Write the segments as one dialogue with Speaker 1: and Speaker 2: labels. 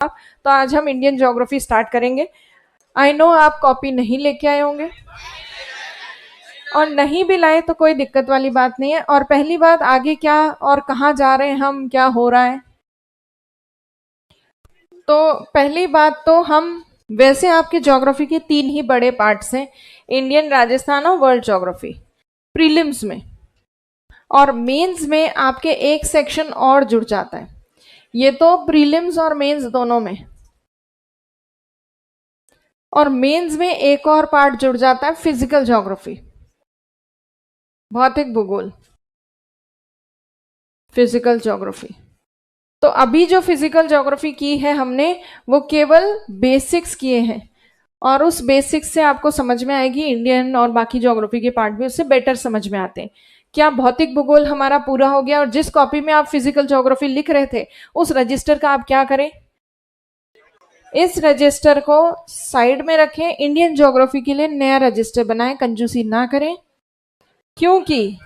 Speaker 1: तो आज हम इंडियन ज्योग्राफी स्टार्ट करेंगे। आई नो आप कॉपी नहीं लेके आए होंगे, और नहीं भी लाए तो कोई दिक्कत वाली बात नहीं है। और पहली बात, आगे क्या और कहाँ जा रहे हैं हम, क्या हो रहा है। तो पहली बात तो हम, वैसे आपके ज्योग्राफी के 3 ही बड़े पार्ट्स हैं, इंडियन, राजस्थान और वर्ल्ड ज्योग्राफी, प्रीलिम्स में। और मेंस में आपके एक सेक्शन और जुड़ जाता है। ये तो प्रीलिम्स और मेंस दोनों में। और मेंस में एक और पार्ट जुड़ जाता है, फिजिकल ज्योग्राफी, भौतिक भूगोल, फिजिकल ज्योग्राफी। तो अभी जो फिजिकल ज्योग्राफी की है हमने, वो केवल बेसिक्स किए हैं, और उस बेसिक्स से आपको समझ में आएगी इंडियन और बाकी ज्योग्राफी के पार्ट भी उससे बेटर समझ में आते हैं। क्या भौतिक भूगोल हमारा पूरा हो गया? और जिस कॉपी में आप फिजिकल ज्योग्राफी लिख रहे थे, उस रजिस्टर का आप क्या करें? इस रजिस्टर को साइड में रखें, इंडियन ज्योग्राफी के लिए नया रजिस्टर बनाएं, कंजूसी ना करें। क्योंकि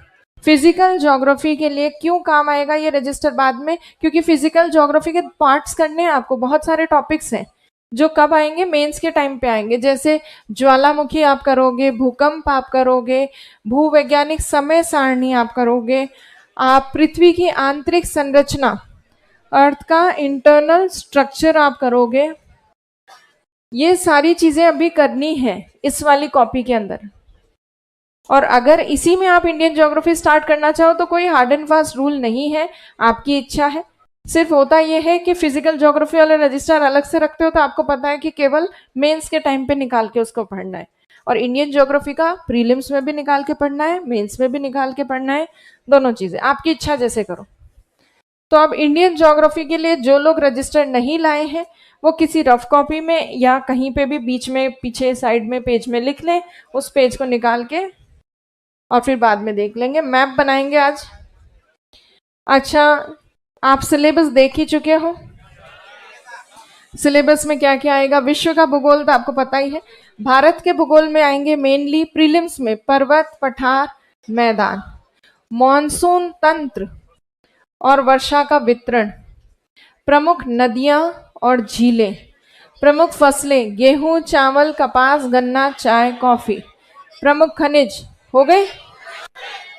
Speaker 1: फिजिकल ज्योग्राफी के लिए क्यों काम आएगा ये रजिस्टर बाद में, क्योंकि फिजिकल ज्योग्राफी के पार्ट्स करने हैं आपको, बहुत सारे टॉपिक्स हैं जो कब आएंगे, मेंस के टाइम पे आएंगे। जैसे ज्वालामुखी आप करोगे, भूकंप आप करोगे, भूवैज्ञानिक समय सारणी आप करोगे, आप पृथ्वी की आंतरिक संरचना, अर्थ का इंटरनल स्ट्रक्चर आप करोगे। ये सारी चीजें अभी करनी है इस वाली कॉपी के अंदर। और अगर इसी में आप इंडियन ज्योग्राफी स्टार्ट करना चाहो तो कोई हार्ड एंड फास्ट रूल नहीं है, आपकी इच्छा है। सिर्फ होता यह है कि फिजिकल ज्योग्राफी वाले रजिस्टर अलग से रखते हो तो आपको पता है कि केवल मेंस के टाइम पे निकाल के उसको पढ़ना है, और इंडियन ज्योग्राफी का प्रीलिम्स में भी निकाल के पढ़ना है, मेंस में भी निकाल के पढ़ना है। दोनों चीजें आपकी इच्छा जैसे करो। तो अब इंडियन ज्योग्राफी के लिए जो लोग रजिस्टर नहीं लाए हैं, वो किसी रफ कॉपी में या कहीं पे भी बीच में, पीछे साइड में पेज में लिख लें, उस पेज को निकाल के, और फिर बाद में देख लेंगे। मैप बनाएंगे आज। अच्छा, आप सिलेबस देख ही चुके हो। सिलेबस में क्या क्या आएगा? विश्व का भूगोल तो आपको पता ही है। भारत के भूगोल में आएंगे मेनली प्रीलिम्स में पर्वत, पठार, मैदान, मॉनसून तंत्र और वर्षा का वितरण, प्रमुख नदियां और झीलें, प्रमुख फसलें गेहूं, चावल, कपास, गन्ना, चाय, कॉफी, प्रमुख खनिज। हो गए?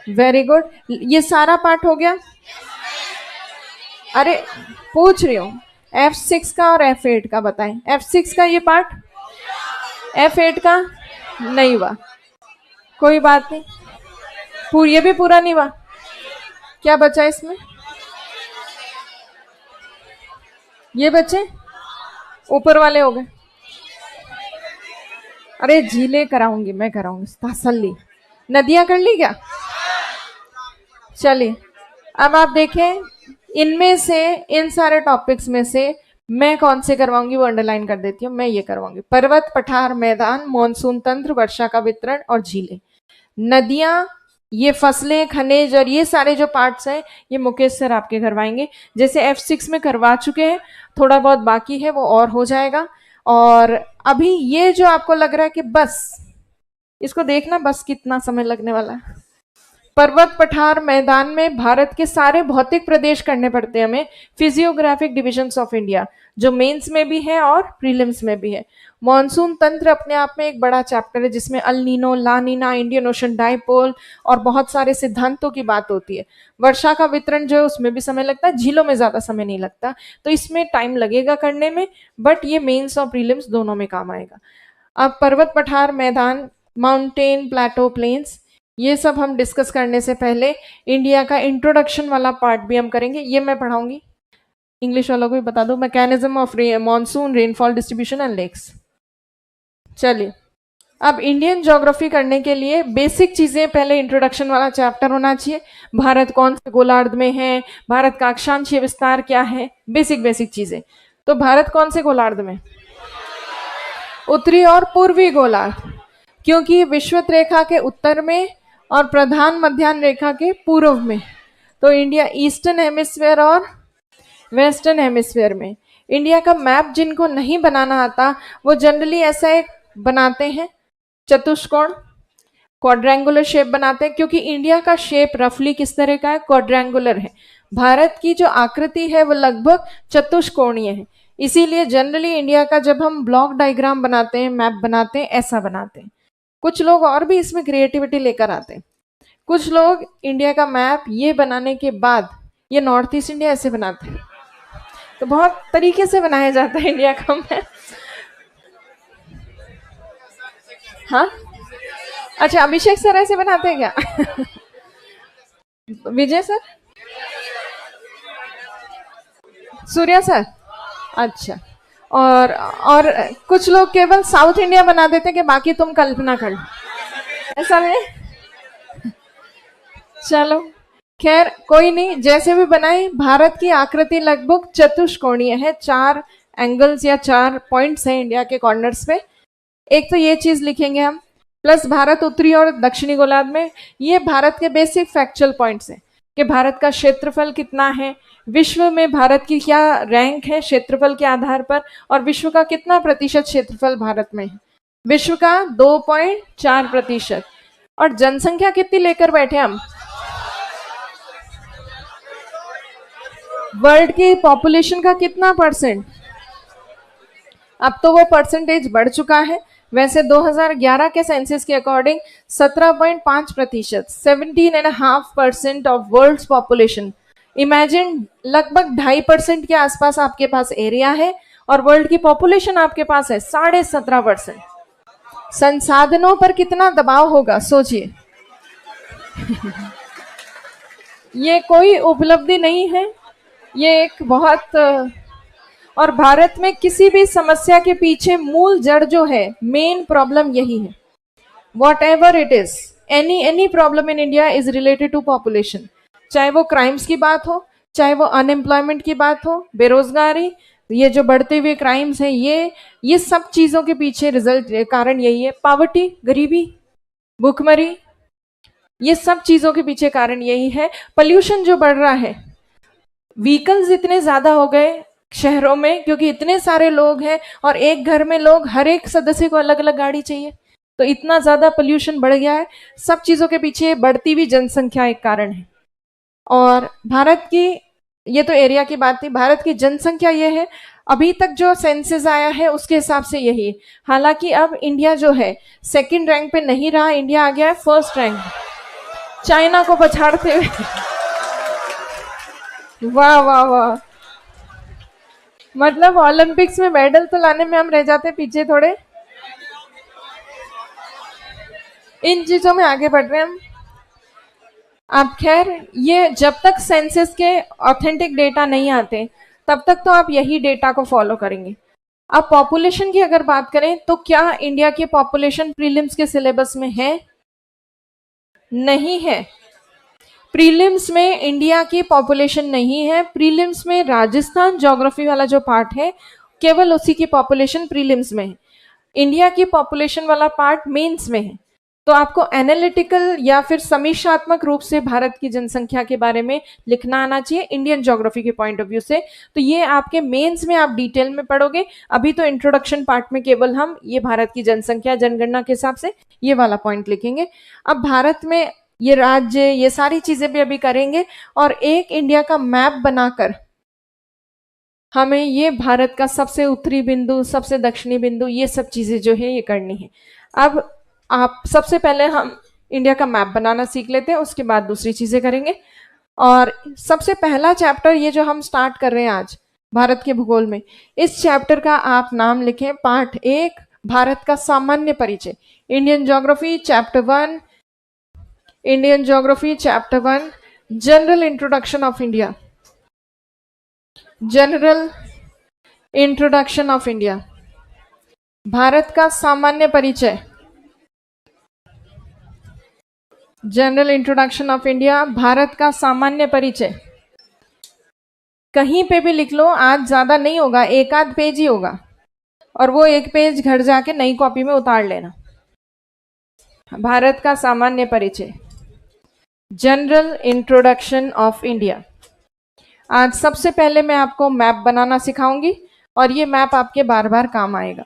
Speaker 1: Very good. ये सारा पार्ट हो गया? अरे पूछ रही हूँ, F6 का और F8 का बताएं। F6 का ये पार्ट, F8 का नहीं हुआ, कोई बात नहीं, ये भी पूरा नहीं हुआ। क्या बचा इसमें? ये बचे, ऊपर वाले हो गए। अरे झीलें कराऊंगी, मैं कराऊंगी तसल्ली। नदियां कर ली क्या? चलिए, अब आप देखें, इनमें से, इन सारे टॉपिक्स में से मैं कौन से करवाऊंगी वो अंडरलाइन कर देती हूँ। मैं ये करवाऊंगी पर्वत, पठार, मैदान, मानसून तंत्र, वर्षा का वितरण और झीलें। नदियां, ये फसलें, खनिज और ये सारे जो पार्ट्स हैं, ये मुकेश सर आपके करवाएंगे। जैसे F6 में करवा चुके हैं, थोड़ा बहुत बाकी है, वो और हो जाएगा। और अभी ये जो आपको लग रहा है कि बस इसको देखना, बस कितना समय लगने वाला है। पर्वत, पठार, मैदान में भारत के सारे भौतिक प्रदेश करने पड़ते हैं हमें, फिजियोग्राफिक डिविजन्स ऑफ इंडिया, जो मेंस में भी है और प्रीलिम्स में भी है। मॉनसून तंत्र अपने आप में एक बड़ा चैप्टर है, जिसमें अल नीनो, ला नीना, इंडियन ओशन डाइपोल और बहुत सारे सिद्धांतों की बात होती है। वर्षा का वितरण जो है उसमें भी समय लगता है, झीलों में ज्यादा समय नहीं लगता, तो इसमें टाइम लगेगा करने में, बट ये मेंस और प्रीलिम्स दोनों में काम आएगा। अब पर्वत, पठार, मैदान, माउंटेन, प्लेटो, प्लेन्स, ये सब हम डिस्कस करने से पहले इंडिया का इंट्रोडक्शन वाला पार्ट भी हम करेंगे। ये मैं पढ़ाऊंगी, इंग्लिश वालों को भी बता दो, mechanism of monsoon, rainfall distribution and lakes. चलिए, अब इंडियन ज्योग्राफी करने के लिए बेसिक चीजें, पहले इंट्रोडक्शन वाला चैप्टर होना चाहिए। भारत कौन से गोलार्ध में है, भारत का अक्षांशीय विस्तार क्या है, बेसिक बेसिक चीजें। तो भारत कौन से गोलार्ध में? उत्तरी और पूर्वी गोलार्ध, क्योंकि विषुवत रेखा के उत्तर में और प्रधान मध्याह्न रेखा के पूर्व में। तो इंडिया ईस्टर्न हेमिस्फीयर और वेस्टर्न हेमिस्फीयर में। इंडिया का मैप जिनको नहीं बनाना आता, वो जनरली ऐसा एक बनाते हैं, चतुष्कोण, क्वाड्रेंगुलर शेप बनाते हैं, क्योंकि इंडिया का शेप रफली किस तरह का है? क्वाड्रेंगुलर है। भारत की जो आकृति है वो लगभग चतुष्कोणीय है। इसीलिए जनरली इंडिया का जब हम ब्लॉक डायग्राम बनाते हैं, मैप बनाते हैं, ऐसा बनाते हैं। कुछ लोग और भी इसमें क्रिएटिविटी लेकर आते हैं। कुछ लोग इंडिया का मैप ये बनाने के बाद ये नॉर्थ ईस्ट इंडिया ऐसे बनाते हैं। तो बहुत तरीके से बनाया जाता है इंडिया का मैप। हाँ, अच्छा, अभिषेक सर ऐसे बनाते हैं क्या? विजय सर, सूर्या सर, अच्छा। और कुछ लोग केवल साउथ इंडिया बना देते हैं कि बाकी तुम कल्पना कर लो, ऐसा नहीं। चलो, खैर कोई नहीं, जैसे भी बनाए। भारत की आकृति लगभग चतुष्कोणीय है, 4 एंगल्स या 4 पॉइंट्स हैं इंडिया के कॉर्नर्स पे। एक तो ये चीज लिखेंगे हम, प्लस भारत उत्तरी और दक्षिणी गोलार्ध में। ये भारत के बेसिक फैक्चुअल पॉइंट्स हैं कि भारत का क्षेत्रफल कितना है, विश्व में भारत की क्या रैंक है क्षेत्रफल के आधार पर, और विश्व का कितना प्रतिशत क्षेत्रफल भारत में है। विश्व का 2.4%। और जनसंख्या कितनी लेकर बैठे हम, वर्ल्ड की पॉपुलेशन का कितना परसेंट। अब तो वो परसेंटेज बढ़ चुका है। वैसे 2011 के सेंसस के according 17.5%, 17.5% of world population. Imagine, लगभग 2.5% के आसपास आपके पास एरिया है और वर्ल्ड की पॉपुलेशन आपके पास है 17.5%। संसाधनों पर कितना दबाव होगा सोचिए। ये कोई उपलब्धि नहीं है, ये एक बहुत। और भारत में किसी भी समस्या के पीछे मूल जड़ जो है, मेन प्रॉब्लम यही है। Whatever it is, any problem in India is related to population. चाहे वो क्राइम्स की बात हो, चाहे वो अनएम्प्लॉयमेंट की बात हो, बेरोजगारी, ये जो बढ़ते हुए क्राइम्स हैं, ये सब चीजों के पीछे रिजल्ट कारण यही है। पावर्टी, गरीबी, भूखमरी, ये सब चीजों के पीछे कारण यही है। पोल्यूशन जो बढ़ रहा है, व्हीकल्स इतने ज्यादा हो गए शहरों में क्योंकि इतने सारे लोग हैं और एक घर में लोग, हर एक सदस्य को अलग अलग गाड़ी चाहिए, तो इतना ज्यादा पोल्यूशन बढ़ गया है। सब चीजों के पीछे बढ़ती हुई जनसंख्या एक कारण है। और भारत की, ये तो एरिया की बात थी, भारत की जनसंख्या ये है, अभी तक जो सेंसस आया है उसके हिसाब से यही है। हालांकि अब इंडिया जो है सेकंड रैंक पे नहीं रहा, इंडिया आ गया है फर्स्ट रैंक, चाइना को पछाड़ते हुए। वाह वाह वाह, मतलब ओलंपिक्स में मेडल तो लाने में हम रह जाते पीछे थोड़े, इन चीजों में आगे बढ़ रहे हैं हम। अब खैर, ये जब तक सेंसस के ऑथेंटिक डेटा नहीं आते तब तक तो आप यही डेटा को फॉलो करेंगे। अब पॉपुलेशन की अगर बात करें तो क्या इंडिया की पॉपुलेशन प्रीलिम्स के सिलेबस में है? नहीं है। प्रीलिम्स में इंडिया की पॉपुलेशन नहीं है। प्रीलिम्स में राजस्थान ज्योग्राफी वाला जो पार्ट है, केवल उसी की पॉपुलेशन प्रीलिम्स में है। इंडिया की पॉपुलेशन वाला पार्ट मेंस में है। तो आपको एनालिटिकल या फिर समीक्षात्मक रूप से भारत की जनसंख्या के बारे में लिखना आना चाहिए इंडियन ज्योग्राफी के पॉइंट ऑफ व्यू से। तो ये आपके मेंस में आप डिटेल में पढ़ोगे। अभी तो इंट्रोडक्शन पार्ट में केवल हम ये भारत की जनसंख्या जनगणना के हिसाब से ये वाला पॉइंट लिखेंगे। अब भारत में ये राज्य, ये सारी चीजें भी अभी करेंगे और एक इंडिया का मैप बनाकर हमें ये भारत का सबसे उत्तरी बिंदु, सबसे दक्षिणी बिंदु, ये सब चीजें जो है ये करनी है। अब आप सबसे पहले हम इंडिया का मैप बनाना सीख लेते हैं, उसके बाद दूसरी चीजें करेंगे। और सबसे पहला चैप्टर ये जो हम स्टार्ट कर रहे हैं आज भारत के भूगोल में, इस चैप्टर का आप नाम लिखें पार्ट 1, भारत का सामान्य परिचय। Indian geography chapter 1, Indian geography chapter 1, general introduction of India, general introduction of India, Bharat का सामान्य परिचय, general introduction of India, Bharat का सामान्य परिचय। कहीं पे भी लिख लो, आज ज्यादा नहीं होगा, एक आध पेज ही होगा, और वो एक पेज घर जाके नई कॉपी में उतार लेना। भारत का सामान्य परिचय, जनरल इंट्रोडक्शन ऑफ इंडिया। आज सबसे पहले मैं आपको मैप बनाना सिखाऊंगी और ये मैप आपके बार बार काम आएगा।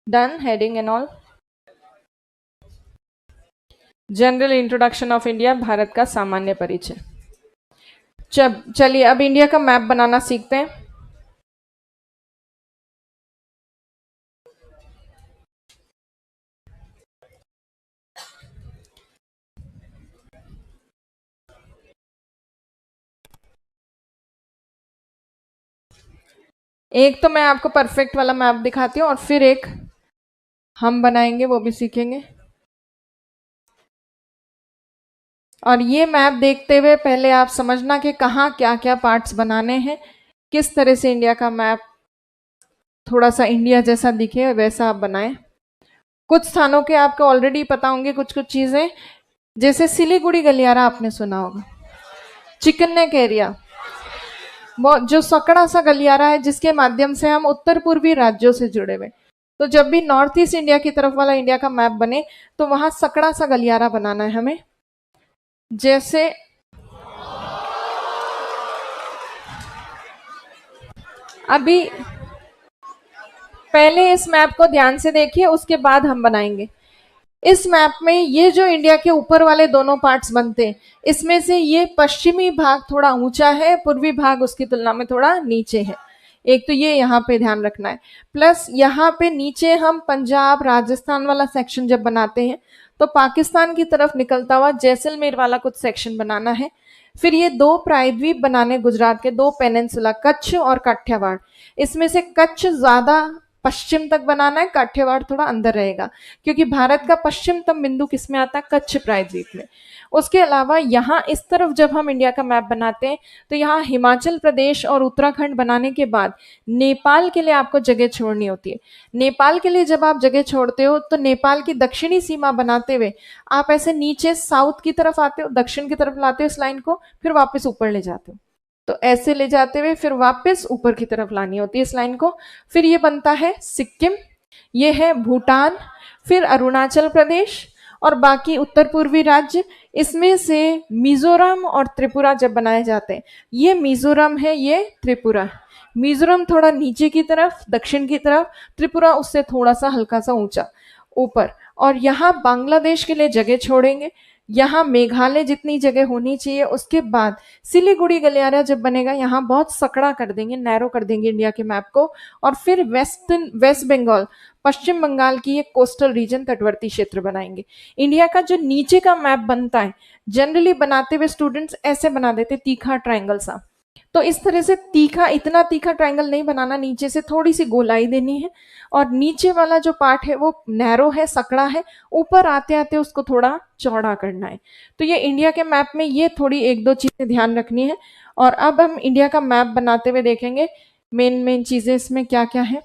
Speaker 1: Done, heading and all. General introduction of India, Bharat का सामान्य परिचय। चलिए अब इंडिया का मैप बनाना सीखते हैं। एक तो मैं आपको परफेक्ट वाला मैप दिखाती हूँ और फिर एक हम बनाएंगे, वो भी सीखेंगे। और ये मैप देखते हुए पहले आप समझना कि कहाँ क्या क्या पार्ट्स बनाने हैं, किस तरह से इंडिया का मैप थोड़ा सा इंडिया जैसा दिखे वैसा आप बनाएं। कुछ स्थानों के आपको ऑलरेडी पता होंगे कुछ कुछ चीजें, जैसे सिलीगुड़ी गलियारा आपने सुना होगा, चिकन नेक एरिया, वो जो सकड़ा सा गलियारा है जिसके माध्यम से हम उत्तर पूर्वी राज्यों से जुड़े हुए। तो जब भी नॉर्थ ईस्ट इंडिया की तरफ वाला इंडिया का मैप बने तो वहां सकड़ा सा गलियारा बनाना है हमें। जैसे अभी पहले इस मैप को ध्यान से देखिए, उसके बाद हम बनाएंगे। इस मैप में ये जो इंडिया के ऊपर वाले दोनों पार्ट्स बनते हैं, इसमें से ये पश्चिमी भाग थोड़ा ऊंचा है, पूर्वी भाग उसकी तुलना में थोड़ा नीचे है। एक तो ये यहाँ पे ध्यान रखना है। प्लस यहाँ पे नीचे हम पंजाब राजस्थान वाला सेक्शन जब बनाते हैं तो पाकिस्तान की तरफ निकलता हुआ जैसलमेर वाला कुछ सेक्शन बनाना है। फिर ये दो प्रायद्वीप बनाने गुजरात के, दो पेनिनसुला, कच्छ और काठियावाड़। इसमें से कच्छ ज्यादा पश्चिम तक बनाना है, काठियावाड़ थोड़ा अंदर रहेगा, क्योंकि भारत का पश्चिमतम बिंदु किसमें आता है? कच्छ प्रायद्वीप में। उसके अलावा यहाँ इस तरफ जब हम इंडिया का मैप बनाते हैं तो यहाँ हिमाचल प्रदेश और उत्तराखंड बनाने के बाद नेपाल के लिए आपको जगह छोड़नी होती है। नेपाल के लिए जब आप जगह छोड़ते हो तो नेपाल की दक्षिणी सीमा बनाते हुए आप ऐसे नीचे साउथ की तरफ आते हो, दक्षिण की तरफ लाते हो इस लाइन को, फिर वापस ऊपर ले जाते हो। तो ऐसे ले जाते हुए फिर वापस ऊपर की तरफ लानी होती है इस लाइन को। फिर ये बनता है सिक्किम, ये है भूटान, फिर अरुणाचल प्रदेश और बाकी उत्तर पूर्वी राज्य। इसमें से मिजोरम और त्रिपुरा जब बनाए जाते हैं, ये मिजोरम है, ये त्रिपुरा। मिजोरम थोड़ा नीचे की तरफ दक्षिण की तरफ, त्रिपुरा उससे थोड़ा सा हल्का सा ऊंचा ऊपर। और यहाँ बांग्लादेश के लिए जगह छोड़ेंगे, यहाँ मेघालय जितनी जगह होनी चाहिए। उसके बाद सिलीगुड़ी गलियारा जब बनेगा यहाँ बहुत सकड़ा कर देंगे, नैरो कर देंगे इंडिया के मैप को। और फिर वेस्ट बंगाल, पश्चिम बंगाल की एक कोस्टल रीजन, तटवर्ती क्षेत्र बनाएंगे। इंडिया का जो नीचे का मैप बनता है जनरली बनाते हुए स्टूडेंट्स ऐसे बना देते, तीखा ट्रायंगल सा। तो इस तरह से तीखा, इतना तीखा ट्रायंगल नहीं बनाना, नीचे से थोड़ी सी गोलाई देनी है और नीचे वाला जो पार्ट है वो नैरो है, सकड़ा है, ऊपर आते आते उसको थोड़ा चौड़ा करना है। तो ये इंडिया के मैप में ये थोड़ी एक दो चीजें ध्यान रखनी है। और अब हम इंडिया का मैप बनाते हुए देखेंगे मेन मेन चीजें इसमें क्या क्या है।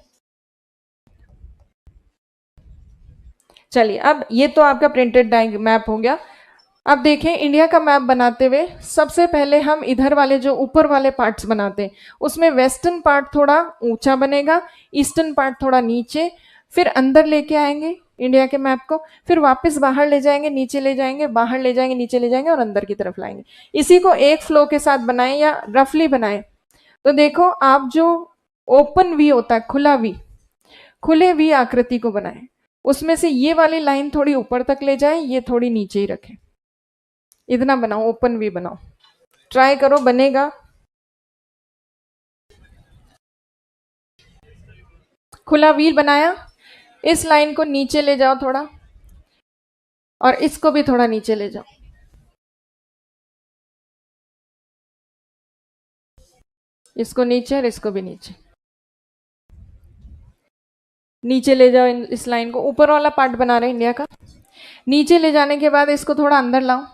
Speaker 1: चलिए अब ये तो आपका प्रिंटेड मैप हो गया। अब देखें इंडिया का मैप बनाते हुए सबसे पहले हम इधर वाले जो ऊपर वाले पार्ट्स बनाते हैं उसमें वेस्टर्न पार्ट थोड़ा ऊंचा बनेगा, ईस्टर्न पार्ट थोड़ा नीचे। फिर अंदर लेके आएंगे इंडिया के मैप को, फिर वापस बाहर ले जाएंगे, नीचे ले जाएंगे, बाहर ले जाएंगे, नीचे ले जाएंगे और अंदर की तरफ लाएंगे। इसी को एक फ्लो के साथ बनाएं या रफली बनाएं। तो देखो आप जो ओपन वी होता है, खुला वी, खुले वी आकृति को बनाएं, उसमें से ये वाली लाइन थोड़ी ऊपर तक ले जाएं, ये थोड़ी नीचे ही रखें। इतना बनाओ, ओपन वी बनाओ, ट्राई करो बनेगा। खुला व्हील बनाया, इस लाइन को नीचे ले जाओ थोड़ा और इसको भी थोड़ा नीचे ले जाओ। इसको नीचे और इसको भी नीचे, नीचे ले जाओ इस लाइन को। ऊपर वाला पार्ट बना रहे इंडिया का, नीचे ले जाने के बाद इसको थोड़ा अंदर लाओ,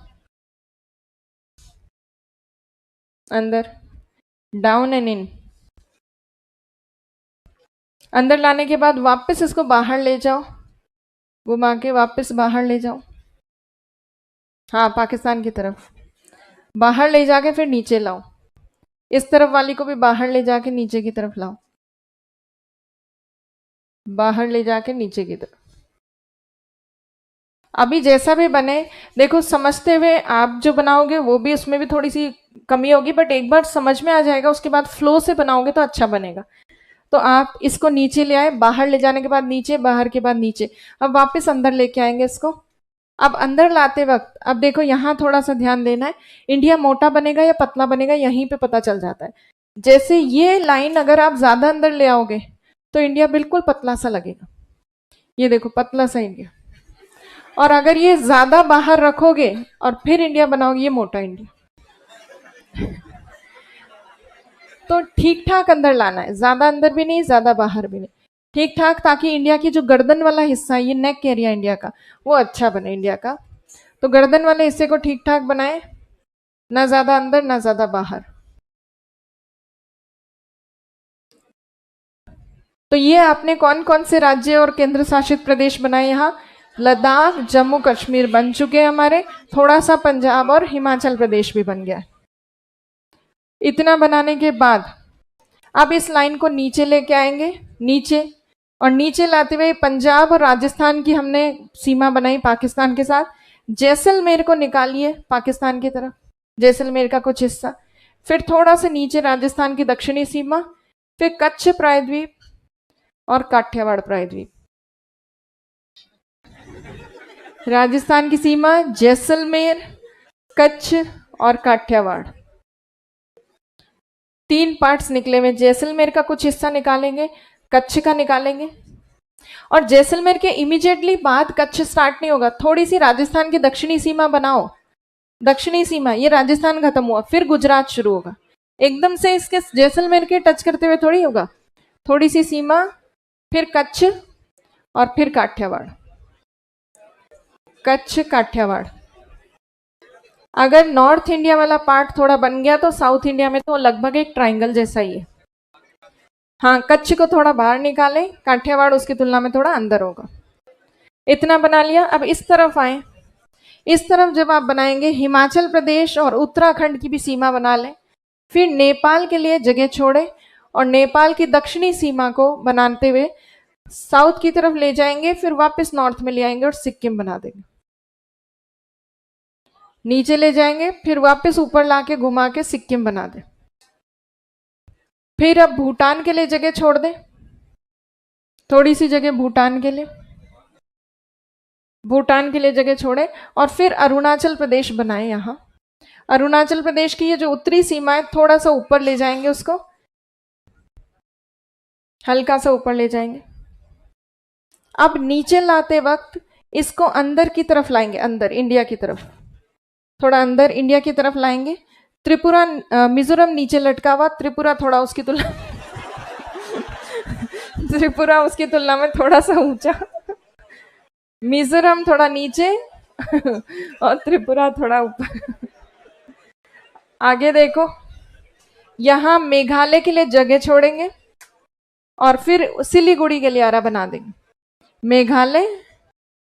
Speaker 1: अंदर, डाउन एंड इन। अंदर लाने के बाद वापस इसको बाहर ले जाओ, घुमा के वापस बाहर ले जाओ। हाँ, पाकिस्तान की तरफ बाहर ले जाके फिर नीचे लाओ। इस तरफ वाली को भी बाहर ले जाके नीचे की तरफ लाओ, बाहर ले जाके नीचे की तरफ। अभी जैसा भी बने, देखो समझते हुए आप जो बनाओगे वो भी, उसमें भी थोड़ी सी कमी होगी, बट एक बार समझ में आ जाएगा, उसके बाद फ्लो से बनाओगे तो अच्छा बनेगा। तो आप इसको नीचे ले आए, बाहर ले जाने के बाद नीचे, बाहर के बाद नीचे। अब वापस अंदर लेके आएंगे इसको, अब अंदर लाते वक्त अब देखो यहाँ थोड़ा सा ध्यान देना है, इंडिया मोटा बनेगा या पतला बनेगा यहीं पे पता चल जाता है। जैसे ये लाइन अगर आप ज्यादा अंदर ले आओगे तो इंडिया बिल्कुल पतला सा लगेगा, ये देखो पतला सा इंडिया। और अगर ये ज्यादा बाहर रखोगे और फिर इंडिया बनाओगे, ये मोटा इंडिया। तो ठीक ठाक अंदर लाना है, ज्यादा अंदर भी नहीं ज्यादा बाहर भी नहीं, ठीक ठाक, ताकि इंडिया की जो गर्दन वाला हिस्सा है, ये नेक एरिया इंडिया का, वो अच्छा बने इंडिया का। तो गर्दन वाले हिस्से को ठीक ठाक बनाए, ना ज्यादा अंदर ना ज्यादा बाहर। तो ये आपने कौन कौन से राज्य और केंद्र शासित प्रदेश बनाए यहाँ? लद्दाख, जम्मू कश्मीर बन चुके हैं हमारे, थोड़ा सा पंजाब और हिमाचल प्रदेश भी बन गया। इतना बनाने के बाद अब इस लाइन को नीचे लेके आएंगे, नीचे, और नीचे लाते हुए पंजाब और राजस्थान की हमने सीमा बनाई पाकिस्तान के साथ। जैसलमेर को निकालिए पाकिस्तान की तरफ, जैसलमेर का कुछ हिस्सा, फिर थोड़ा सा नीचे राजस्थान की दक्षिणी सीमा, फिर कच्छ प्रायद्वीप और काठियावाड़ प्रायद्वीप। राजस्थान की सीमा जैसलमेर, कच्छ और काठियावाड़, तीन पार्ट्स निकले हुए। जैसलमेर का कुछ हिस्सा निकालेंगे, कच्छ का निकालेंगे, और जैसलमेर के इमीडिएटली बाद कच्छ स्टार्ट नहीं होगा, थोड़ी सी राजस्थान की दक्षिणी सीमा बनाओ, दक्षिणी सीमा, ये राजस्थान खत्म हुआ, फिर गुजरात शुरू होगा। एकदम से इसके जैसलमेर के टच करते हुए थोड़ी होगा, थोड़ी सी सीमा, फिर कच्छ और फिर काठियावाड़, कच्छ काठियावाड़। अगर नॉर्थ इंडिया वाला पार्ट थोड़ा बन गया तो साउथ इंडिया में तो लगभग एक ट्राइंगल जैसा ही है। हाँ, कच्छ को थोड़ा बाहर निकालें, काठियावाड़ उसकी तुलना में थोड़ा अंदर होगा। इतना बना लिया। अब इस तरफ आए, इस तरफ जब आप बनाएंगे हिमाचल प्रदेश और उत्तराखंड की भी सीमा बना लें, फिर नेपाल के लिए जगह छोड़े और नेपाल की दक्षिणी सीमा को बनाते हुए साउथ की तरफ ले जाएंगे, फिर वापस नॉर्थ में ले आएंगे और सिक्किम बना देंगे। नीचे ले जाएंगे, फिर वापस ऊपर लाके घुमा के सिक्किम बना दे। फिर अब भूटान के लिए जगह छोड़ दे, थोड़ी सी जगह भूटान के लिए, भूटान के लिए जगह छोड़े, और फिर अरुणाचल प्रदेश बनाए। यहां अरुणाचल प्रदेश की ये जो उत्तरी सीमा है थोड़ा सा ऊपर ले जाएंगे, उसको हल्का सा ऊपर ले जाएंगे। अब नीचे लाते वक्त इसको अंदर की तरफ लाएंगे, अंदर इंडिया की तरफ, थोड़ा अंदर इंडिया की तरफ लाएंगे। त्रिपुरा, मिजोरम नीचे लटका हुआ, त्रिपुरा थोड़ा उसकी तुलना त्रिपुरा उसकी तुलना में थोड़ा सा ऊंचा, मिजोरम थोड़ा नीचे और त्रिपुरा थोड़ा ऊपर। आगे देखो, यहां मेघालय के लिए जगह छोड़ेंगे और फिर सिलीगुड़ी गलियारा बना देंगे। मेघालय,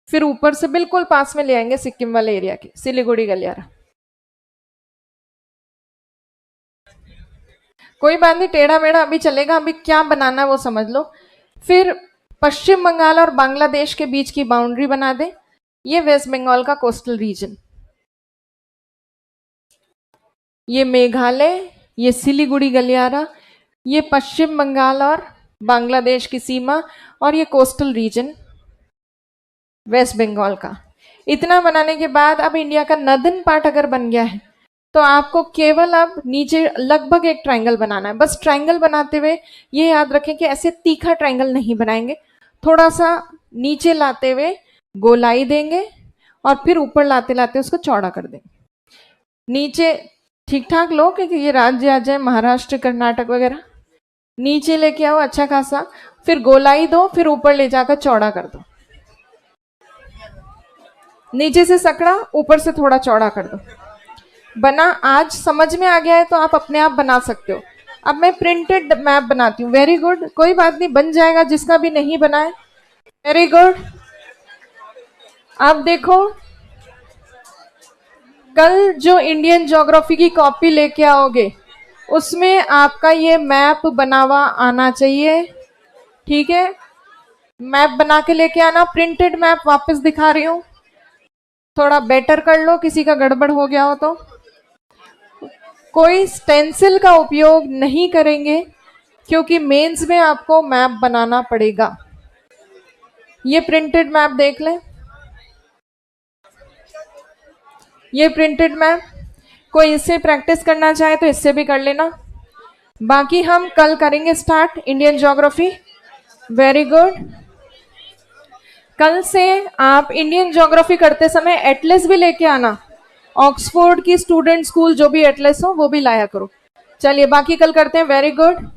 Speaker 1: फिर ऊपर से बिल्कुल पास में ले आएंगे सिक्किम वाले एरिया के, सिलीगुड़ी गलियारा। कोई बात नहीं, टेढ़ा मेढ़ा अभी चलेगा, अभी क्या बनाना है वो समझ लो। फिर पश्चिम बंगाल और बांग्लादेश के बीच की बाउंड्री बना दे, ये वेस्ट बंगाल का कोस्टल रीजन, ये मेघालय, ये सिलीगुड़ी गलियारा, ये पश्चिम बंगाल और बांग्लादेश की सीमा, और ये कोस्टल रीजन वेस्ट बंगाल का। इतना बनाने के बाद अब इंडिया का नदन पार्ट अगर बन गया है तो आपको केवल अब नीचे लगभग एक ट्रायंगल बनाना है। बस ट्रायंगल बनाते हुए ये याद रखें कि ऐसे तीखा ट्रायंगल नहीं बनाएंगे, थोड़ा सा नीचे लाते हुए गोलाई देंगे और फिर ऊपर लाते लाते उसको चौड़ा कर देंगे। नीचे ठीक ठाक लो, क्योंकि ये राज्य आ जाए महाराष्ट्र कर्नाटक वगैरह, नीचे लेके आओ अच्छा खासा, फिर गोलाई दो, फिर ऊपर ले जाकर चौड़ा कर दो। नीचे से सकड़ा, ऊपर से थोड़ा चौड़ा कर दो। बना? आज समझ में आ गया है तो आप अपने आप बना सकते हो। अब मैं प्रिंटेड मैप बनाती हूँ। वेरी गुड, कोई बात नहीं, बन जाएगा जिसका भी नहीं बना है। Very good. अब देखो, कल जो इंडियन ज्योग्राफी की कॉपी लेके आओगे उसमें आपका ये मैप बना हुआ आना चाहिए, ठीक है? मैप बना के लेके आना। प्रिंटेड मैप वापस दिखा रही हूँ, थोड़ा बेटर कर लो, किसी का गड़बड़ हो गया हो तो। कोई स्टेंसिल का उपयोग नहीं करेंगे क्योंकि मेंस में आपको मैप बनाना पड़ेगा। ये प्रिंटेड मैप देख लें, ये प्रिंटेड मैम, कोई इससे प्रैक्टिस करना चाहे तो इससे भी कर लेना। बाकी हम कल करेंगे start Indian geography. Very good. कल से आप इंडियन ज्योग्राफी करते समय एटलस भी लेके आना, ऑक्सफोर्ड की स्टूडेंट स्कूल जो भी एटलस हो वो भी लाया करो। चलिए बाकी कल करते हैं। Very good.